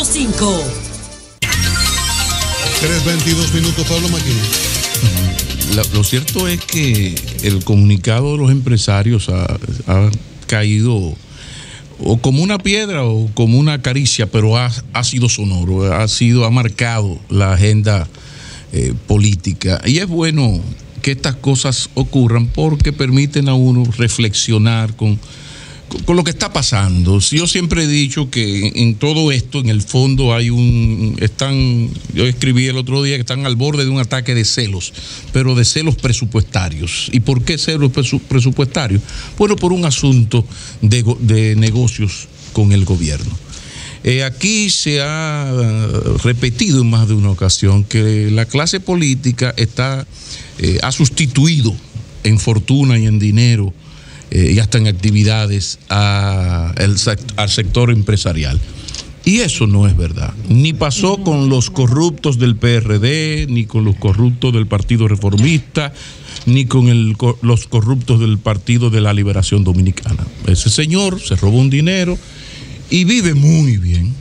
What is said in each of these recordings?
105. 3:22 minutos, Pablo Maquín. Lo cierto es que el comunicado de los empresarios ha caído o como una piedra o como una caricia, pero ha sido sonoro, ha marcado la agenda política. Y es bueno que estas cosas ocurran porque permiten a uno reflexionar con lo que está pasando. Yo siempre he dicho que en todo esto, en el fondo yo escribí el otro día que están al borde de un ataque de celos, pero de celos presupuestarios. ¿Y por qué celos presupuestarios? Bueno, por un asunto de negocios con el gobierno. Aquí se ha repetido en más de una ocasión que la clase política ha sustituido en fortuna y en dinero y hasta en actividades al sector empresarial. Y eso no es verdad. Ni pasó con los corruptos del PRD, ni con los corruptos del Partido Reformista, ni con los corruptos del Partido de la Liberación Dominicana. Ese señor se robó un dinero y vive muy bien,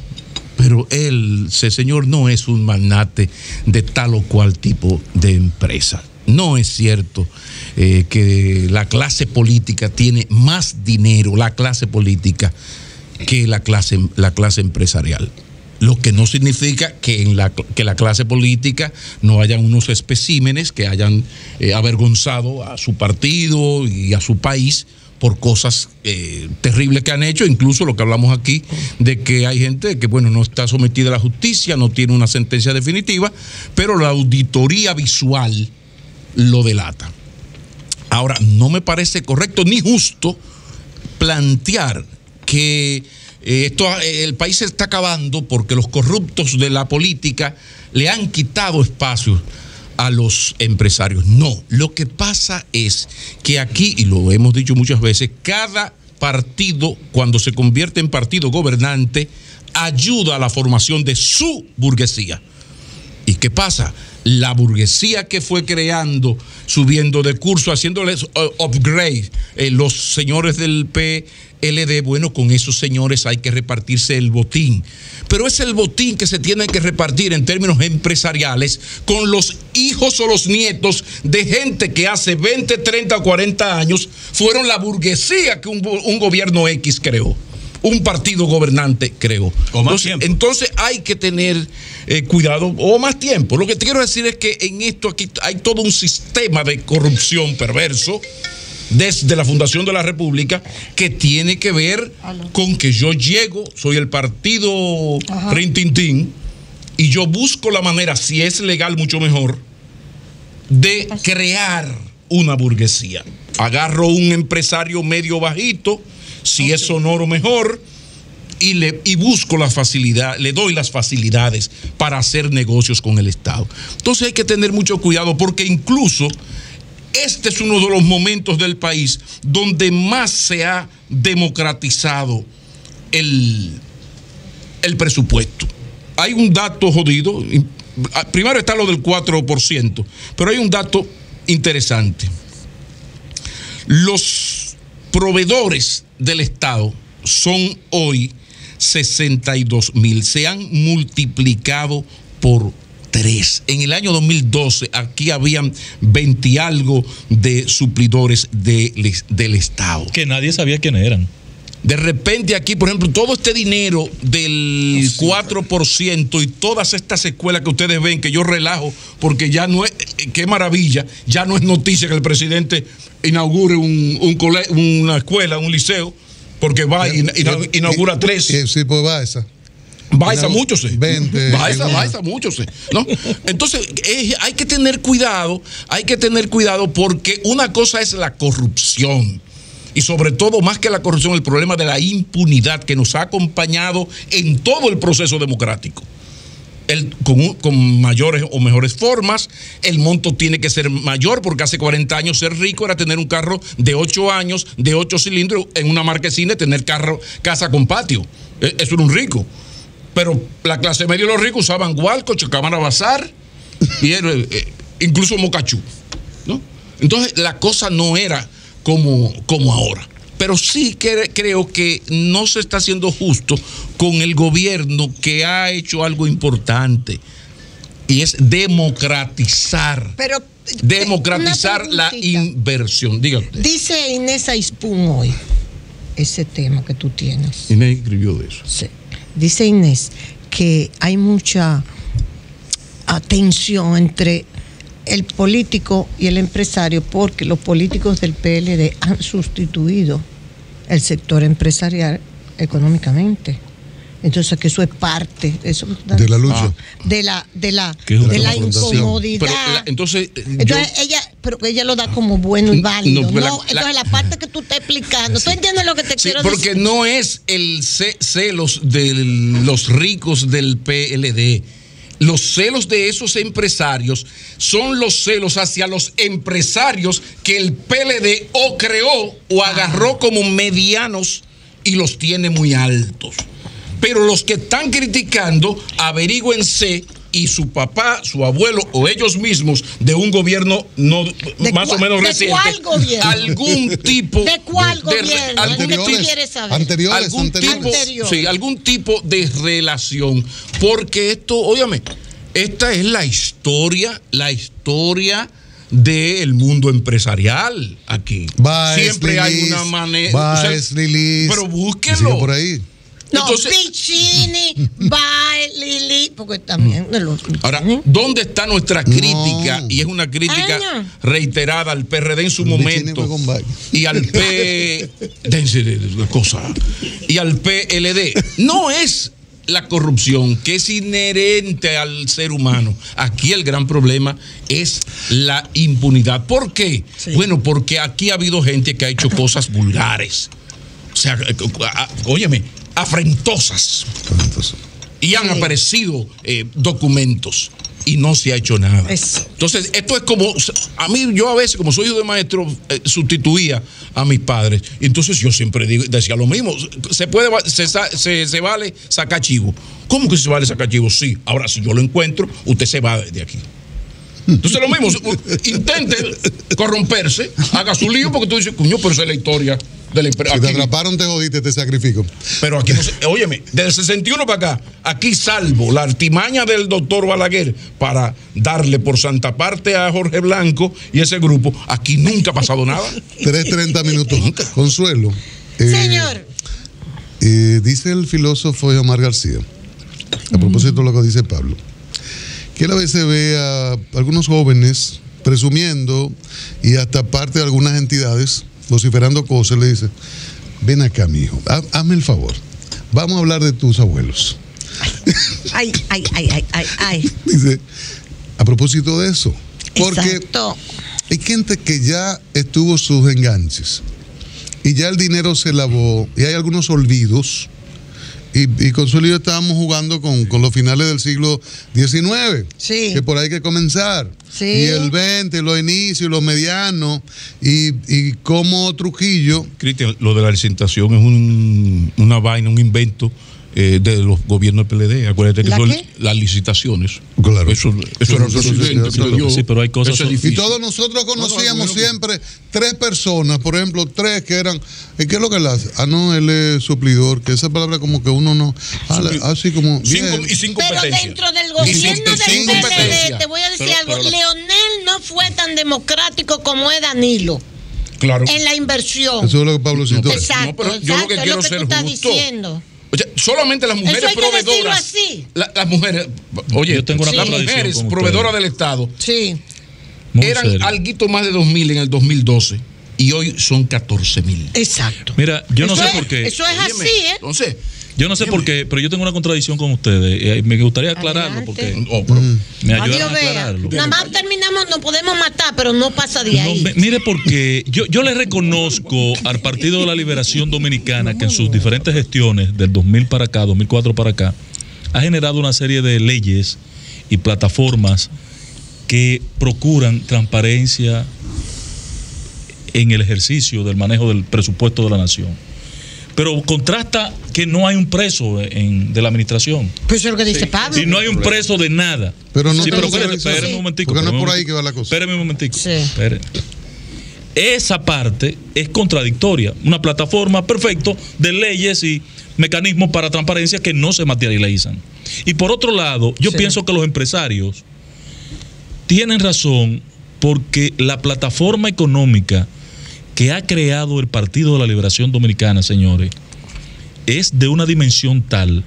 pero ese señor no es un magnate de tal o cual tipo de empresa. No es cierto que la clase política tiene más dinero, la clase política, que la clase empresarial. Lo que no significa que que la clase política no hayan unos especímenes que hayan avergonzado a su partido y a su país por cosas terribles que han hecho, incluso lo que hablamos aquí, de que hay gente que, no está sometida a la justicia, no tiene una sentencia definitiva, pero la auditoría visual lo delata. Ahora, no me parece correcto ni justo plantear que el país se está acabando porque los corruptos de la política le han quitado espacios a los empresarios. No, lo que pasa es que aquí, y lo hemos dicho muchas veces, cada partido, cuando se convierte en partido gobernante, ayuda a la formación de su burguesía. ¿Y qué pasa? La burguesía que fue creando, subiendo de curso, haciéndoles upgrade, los señores del PLD, con esos señores hay que repartirse el botín. Pero es el botín que se tiene que repartir en términos empresariales con los hijos o los nietos de gente que hace 20, 30 o 40 años fueron la burguesía que un gobierno X creó. Un partido gobernante creó. Entonces hay que tener cuidado, o más tiempo. Lo que te quiero decir es que en esto aquí hay todo un sistema de corrupción perverso desde la fundación de la República que tiene que ver con que yo llego, soy el partido Rintintín, y yo busco la manera, si es legal mucho mejor, de crear una burguesía. Agarro un empresario medio bajito, si es sonoro mejor, y busco la facilidad, le doy las facilidades para hacer negocios con el Estado. Entonces hay que tener mucho cuidado porque incluso este es uno de los momentos del país donde más se ha democratizado el presupuesto. Hay un dato jodido, primero está lo del 4%, pero hay un dato interesante. Los proveedores del Estado son hoy 62,000. Se han multiplicado por 3. En el año 2012 aquí habían 20 y algo de suplidores del Estado. Que nadie sabía quiénes eran. De repente aquí, por ejemplo, todo este dinero del 4% y todas estas escuelas que ustedes ven, que yo relajo, porque ya no es, qué maravilla, ya no es noticia que el presidente inaugure una escuela, un liceo, porque va y inaugura 3. Sí, pues va esa. Va esa mucho, sí. 20. Va esa mucho, sí. ¿No? Entonces, hay que tener cuidado porque una cosa es la corrupción. Y sobre todo, más que la corrupción, el problema de la impunidad que nos ha acompañado en todo el proceso democrático. Con mayores o mejores formas, el monto tiene que ser mayor, porque hace 40 años ser rico era tener un carro de 8 años, de 8 cilindros, en una marquesina, tener casa con patio. Eso era un rico. Pero la clase media y los ricos usaban Gualco, Chocamana Bazar, y incluso Mocachú, ¿no? Entonces, la cosa no era como ahora. Pero sí creo que no se está haciendo justo con el gobierno que ha hecho algo importante y es democratizar. Pero democratizar la inversión. Diga usted. Dice Inés Aispun hoy ese tema que tú tienes. Inés escribió de eso. Sí. Dice Inés que hay mucha tensión entre el político y el empresario porque los políticos del PLD han sustituido el sector empresarial económicamente. Entonces que eso es parte de eso, de la lucha, de la incomodidad. Pero entonces ella lo da como bueno y válido. Entonces la parte que tú estás explicando, ¿tú entiendes lo que te quiero decir? Porque no es el celos de los ricos del PLD. Los celos de esos empresarios son los celos hacia los empresarios que el PLD o creó o agarró como medianos y los tiene muy altos. Pero los que están criticando, averígüense, y su papá, su abuelo o ellos mismos de un gobierno más o menos reciente. ¿De cuál gobierno? Algún tipo. ¿De cuál gobierno? Algún tipo de relación. Porque esto, óyame, esta es la historia del mundo empresarial aquí. Siempre hay una manera. Pero búsquenlo. Por ahí. No, Piccini, Lili, porque también. Ahora, ¿dónde está nuestra crítica? Y es una crítica reiterada al PRD en su momento y al y al PLD. No es la corrupción, que es inherente al ser humano. Aquí el gran problema es la impunidad. ¿Por qué? Sí. Bueno, porque aquí ha habido gente que ha hecho cosas vulgares. O sea, óyeme, afrentosas. Y han aparecido documentos y no se ha hecho nada. Entonces, esto es como, a mí, yo a veces, como soy hijo de maestro, sustituía a mis padres. Y entonces yo siempre decía lo mismo. Se vale sacar chivo. ¿Cómo que se vale sacar chivo? Sí. Ahora, si yo lo encuentro, usted se va de aquí. Entonces lo mismo, intente corromperse, haga su lío, porque tú dices, coño, pero esa es la historia de la empresa. Si te atraparon, te jodiste, te sacrifico. Pero aquí no se, óyeme, desde el 61 para acá, aquí salvo la artimaña del doctor Balaguer para darle por santa parte a Jorge Blanco y ese grupo, aquí nunca ha pasado nada. 3:30 minutos. Consuelo. Señor. Dice el filósofo Omar García, a propósito de lo que dice Pablo, que él a veces ve a algunos jóvenes presumiendo y hasta parte de algunas entidades vociferando cosas, le dice, ven acá, mijo, hazme el favor, vamos a hablar de tus abuelos. Ay. Dice, a propósito de eso, porque exacto, hay gente que ya estuvo sus enganches y ya el dinero se lavó y hay algunos olvidos. Y Consuelo y yo estábamos jugando con los finales del siglo XIX, sí, que por ahí hay que comenzar. Sí. Y el 20, los inicios, los medianos, y como Trujillo. Cristian, lo de la licitación es una vaina, un invento de los gobiernos del PLD. Acuérdate que son las licitaciones. Claro. Eso era un presidente. Sí, pero hay cosas. Y todos nosotros conocíamos siempre 3 personas, por ejemplo, 3 que eran. ¿Y qué es lo que él hace? No, él es suplidor, que esa palabra como que uno no. Así como. Sin pero dentro del gobierno del PLD, te voy a decir algo. Leonel no fue tan democrático como es Danilo. Claro. En la inversión. Eso es lo que Pablo citó. Exacto. Pero yo lo que quiero ser justo. Diciendo. O sea, solamente las mujeres proveedoras. Así. Las mujeres, oye, yo tengo una las mujeres proveedoras del Estado eran alguito más de 2.000 en el 2012 y hoy son 14.000. Exacto. Mira, yo no sé por qué. Eso es así, ¿eh? Entonces, yo no sé por qué, pero yo tengo una contradicción con ustedes. Me gustaría aclararlo porque me ayudan a aclararlo. Nada más terminamos, nos podemos matar, pero no pasa de ahí. Mire, porque yo le reconozco al Partido de la Liberación Dominicana que en sus diferentes gestiones del 2000 para acá, 2004 para acá, ha generado una serie de leyes y plataformas que procuran transparencia en el ejercicio del manejo del presupuesto de la nación. Pero contrasta que no hay un preso de la administración. Pues eso es lo que dice Pablo. Y no hay un preso de nada. Pero no, sí, pero espérame un momentico. Porque no es por ahí que va la cosa. Espérame un momentico. Sí. Esa parte es contradictoria. Una plataforma, perfecto, de leyes, mecanismos para transparencia que no se materializan. Y por otro lado, yo pienso que los empresarios tienen razón, porque la plataforma económica que ha creado el Partido de la Liberación Dominicana, señores, es de una dimensión tal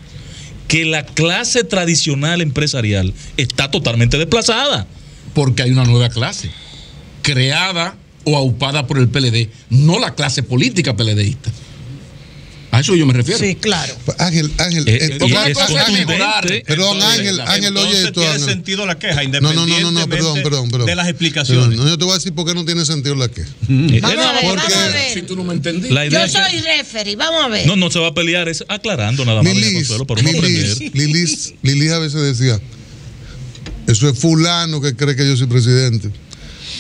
que la clase tradicional empresarial está totalmente desplazada. Porque hay una nueva clase creada o aupada por el PLD, no la clase política PLDista. A eso yo me refiero. Sí, claro. Ángel, perdón, Ángel, oye esto. Tiene sentido la queja, independientemente perdón. de las explicaciones. No, yo te voy a decir por qué no tiene sentido la queja. Vamos a ver. Si tú no me entendí. Yo soy referee, vamos a ver. No se va a pelear, es aclarando nada más. Lilis a veces decía, eso es fulano que cree que yo soy presidente.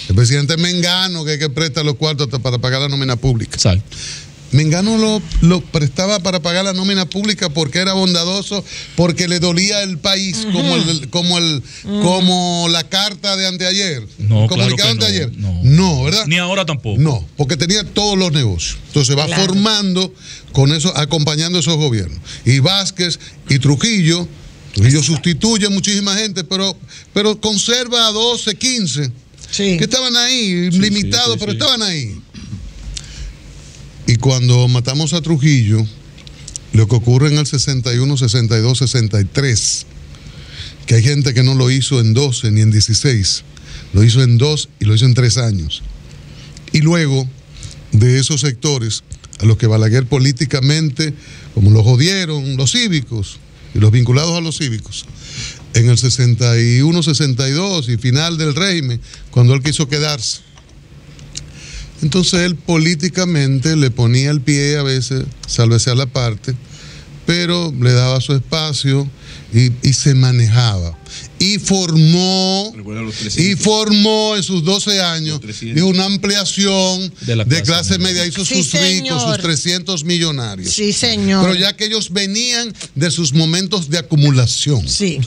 El presidente Mengano que hay que prestar los cuartos para pagar la nómina pública. Exacto. Mengano lo prestaba para pagar la nómina pública porque era bondadoso, porque le dolía el país, como la carta de anteayer, el comunicado de anteayer. No, ¿verdad? Ni ahora tampoco. No, porque tenía todos los negocios. Entonces va formando con eso, acompañando esos gobiernos. Y Vázquez y Trujillo sustituye muchísima gente, pero conserva a 12, 15 que estaban ahí, limitados, pero estaban ahí. Y cuando matamos a Trujillo, lo que ocurre en el 61, 62, 63, que hay gente que no lo hizo en 12 ni en 16, lo hizo en 2 y lo hizo en 3 años. Y luego de esos sectores a los que Balaguer políticamente, como los jodieron los cívicos y los vinculados a los cívicos, en el 61, 62 y final del régimen, cuando él quiso quedarse. Entonces él políticamente le ponía el pie a veces, sálvese a la parte, pero le daba su espacio y se manejaba. Y formó en sus 12 años una ampliación de clase media. Hizo sus ricos, sus 300 millonarios. Sí, señor. Pero ya que ellos venían de sus momentos de acumulación. Sí.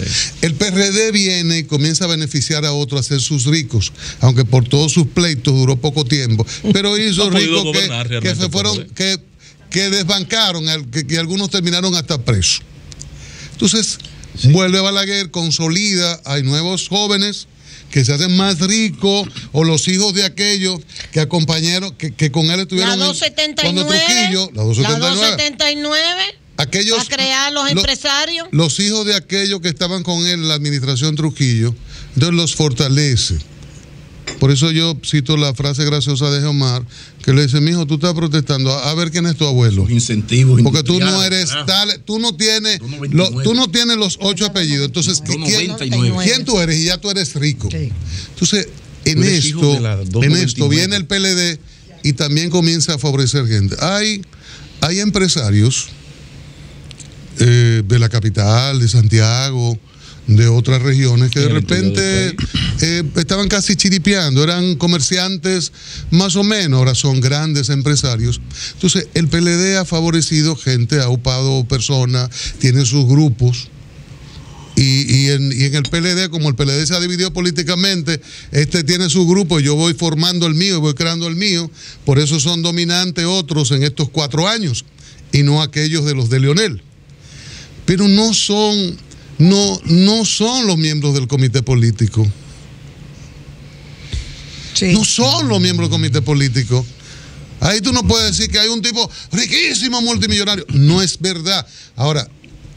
El PRD viene y comienza a beneficiar a otros, a hacer sus ricos, aunque por todos sus pleitos duró poco tiempo. Pero hizo ricos que se fueron, que desbancaron, que algunos terminaron hasta presos. Entonces, vuelve Balaguer, consolida, hay nuevos jóvenes que se hacen más ricos, o los hijos de aquellos que acompañaron, que con él estuvieron la 279, cuando Trujillo, la 279, aquellos, a crear los empresarios. Los hijos de aquellos que estaban con él en la administración Trujillo, entonces los fortalece. Por eso yo cito la frase graciosa de Geomar, que le dice: mijo, tú estás protestando, a ver quién es tu abuelo. Los incentivos. Porque tú no eres tal, tú no tienes los 8 apellidos. Entonces, ¿quién tú eres? Y ya tú eres rico. Sí. Entonces, en esto viene el PLD y también comienza a favorecer gente. Hay empresarios de la capital, de Santiago, de otras regiones que de repente estaban casi chiripeando, eran comerciantes más o menos, ahora son grandes empresarios. Entonces el PLD ha favorecido gente, ha upado personas, tiene sus grupos. Y en el PLD, como el PLD se ha dividido políticamente, tiene su grupo y yo voy formando el mío y voy creando el mío. Por eso son dominantes otros en estos 4 años y no aquellos de los de Leonel. Pero no son los miembros del comité político. Sí. No son los miembros del comité político. Ahí tú no puedes decir que hay un tipo riquísimo, multimillonario. No es verdad. Ahora,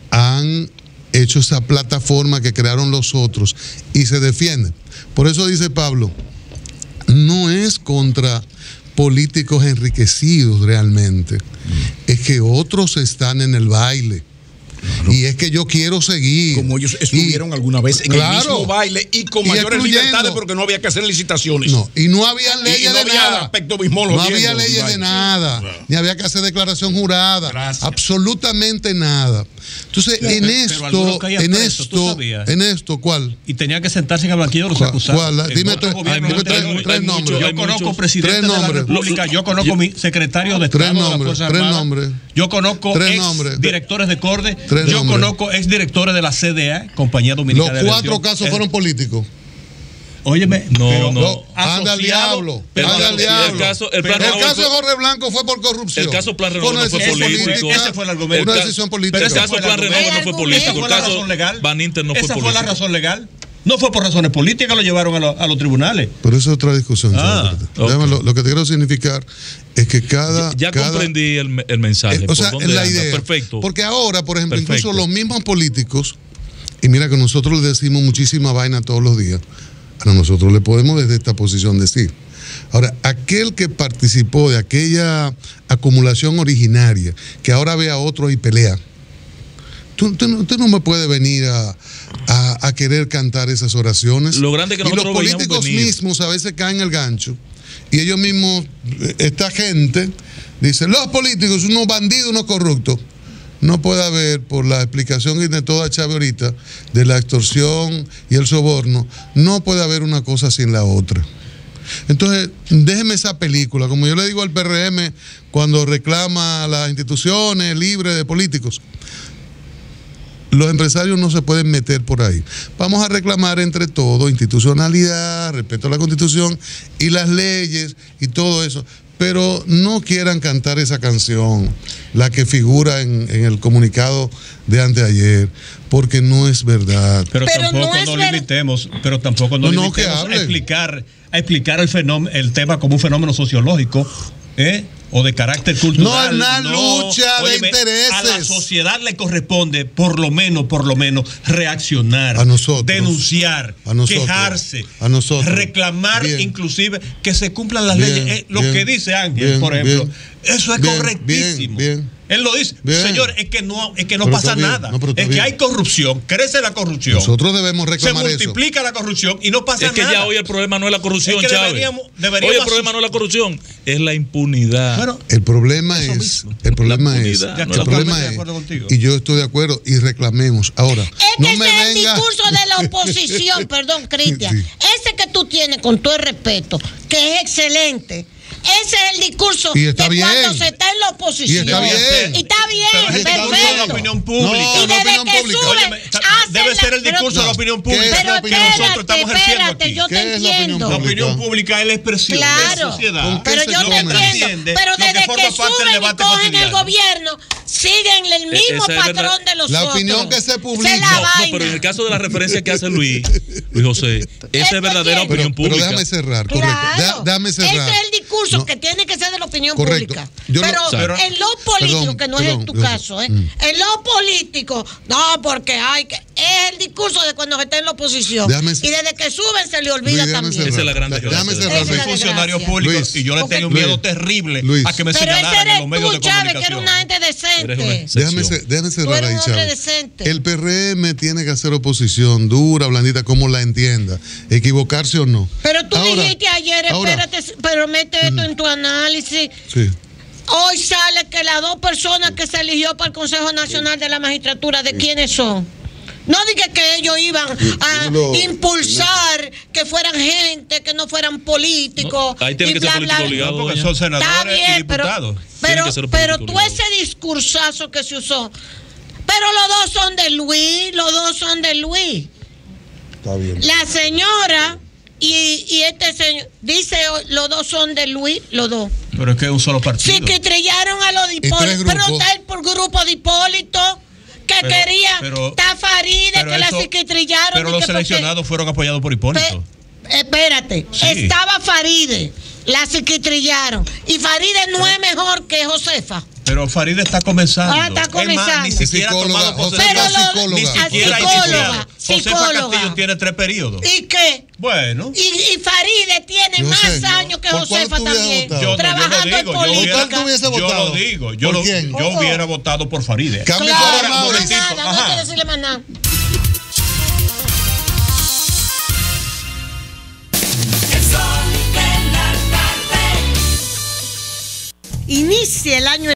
han hecho esa plataforma que crearon los otros y se defienden. Por eso dice Pablo, no es contra políticos enriquecidos realmente. Es que otros están en el baile. Claro. Y es que yo quiero seguir. Como ellos estuvieron alguna vez en el mismo baile y con mayores libertades porque no había que hacer licitaciones. No, y no había leyes de nada. No había leyes de nada. Ni había que hacer declaración jurada. Gracias. Absolutamente nada. Entonces, en esto, ¿cuál? Y tenía que sentarse en el banquillo de los acusados. ¿Cuál? Dime 3 nombres. Yo conozco presidente de la República, yo conozco mi secretario de Estado de las Fuerzas Armadas. Yo conozco ex directores de CORDE. Yo conozco exdirectores de la CDA, Compañía Dominicana de Aviación. Los 4 casos fueron políticos. Óyeme, no, anda al diablo. Anda al diablo. El caso de Jorge Blanco fue por corrupción. El caso Plan Renove no fue político. Ese fue el argumento. Una decisión política. Pero el caso Plan Renove no fue político. El caso Van Inter no fue político. Esa fue la razón legal. No fue por razones políticas, lo llevaron a los tribunales. Pero eso es otra discusión. Okay. Lo que te quiero significar es que Ya comprendí el mensaje. O sea, la idea. Perfecto. Porque ahora, por ejemplo, incluso los mismos políticos, y mira que nosotros le decimos muchísima vaina todos los días, a nosotros le podemos desde esta posición decir. Ahora, aquel que participó de aquella acumulación originaria, que ahora ve a otro y pelea, tú no me puedes venir a querer cantar esas oraciones. Lo grande que nosotros y los políticos mismos a veces caen el gancho y ellos mismos, esta gente dice, los políticos, unos bandidos, unos corruptos. No puede haber, por la explicación que intentó dar Chávez ahorita de la extorsión y el soborno, no puede haber una cosa sin la otra. Entonces, déjeme esa película, como yo le digo al PRM cuando reclama a las instituciones libres de políticos. Los empresarios no se pueden meter por ahí. Vamos a reclamar entre todos institucionalidad, respeto a la Constitución y las leyes y todo eso. Pero no quieran cantar esa canción, la que figura en el comunicado de anteayer, porque no es verdad. Pero tampoco nos limitemos, a explicar el tema como un fenómeno sociológico, o de carácter cultural. No es una lucha de intereses. A la sociedad le corresponde, por lo menos, reaccionar, a nosotros, denunciar, quejarse, reclamar, inclusive que se cumplan las leyes. Lo que dice Ángel, por ejemplo, eso es correctísimo. Él lo dice, señor, es que no pasa nada. Es que hay corrupción, crece la corrupción. Nosotros debemos reclamar eso. Se multiplica la corrupción y no pasa nada. Es que ya hoy el problema no es la corrupción, Chávez. Hoy el problema no es la corrupción, es la impunidad. Bueno, el problema es, y yo estoy de acuerdo, y reclamemos. Ahora, no me venga. El discurso de la oposición, perdón, Cristian, ese que tú tienes, con todo el respeto, que es excelente. Ese es el discurso de cuando se está en la oposición. Y está bien. Y está bien, perfecto. De la opinión pública. Y desde que suben, debe ser el discurso de la opinión pública. Pero espérate, yo te entiendo. La opinión pública es la expresión de la sociedad. Pero yo te entiendo. Pero desde que suben y cogen el gobierno, siguen el mismo patrón de los otros. La opinión que se publica. No, pero en el caso de la referencia que hace Luis José, esa es verdadera opinión pública. Pero déjame cerrar, correcto. Déjame cerrar. Ese es el discurso que tiene que ser de la opinión pública. Pero en lo político, que no es en tu caso, en lo político, no, porque es el discurso de cuando se está en la oposición. Y desde que suben se le olvida también. Esa es la gran desgracia. Yo soy funcionario público y yo le tengo un miedo terrible a que me señalaran en los medios de comunicación. Chávez, que era una gente decente. Déjame cerrar ahí, Chávez. El PRM tiene que hacer oposición dura, blandita, como la entienda. Equivocarse o no. Pero tú dijiste ayer, espérate, pero mete esto en tu análisis. Sí. Hoy sale que las dos personas que se eligió para el Consejo Nacional de la Magistratura, ¿de quiénes son? No diga que ellos iban a impulsar que fueran gente, que no fueran políticos. Ahí tienen que ser políticos obligados. Porque son senadores y diputados. Pero tú ese discursazo que se usó. Pero los dos son de Luis. Está bien. La señora y este señor dice los dos son de Luis, los dos. Pero es que es un solo partido. Sí, que trillaron a los de Hipólito. Pero está el grupo de Hipólito que quería. Está Faride, que la trillaron. Pero los seleccionados fueron apoyados por Hipólito. Espérate, estaba Faride, la trillaron. Y Faride no es mejor que Josefa. Pero Faride está comenzando. Está comenzando. Es más, ni siquiera ha tomado posesión. Ni siquiera psicóloga. Josefa Castillo tiene 3 periodos. ¿Y qué? Bueno. Y Faride tiene más años que Josefa también. Trabajando en política. Yo lo digo. Yo hubiera votado por Faride. Claro, no hay que decirle más nada. Inicia el año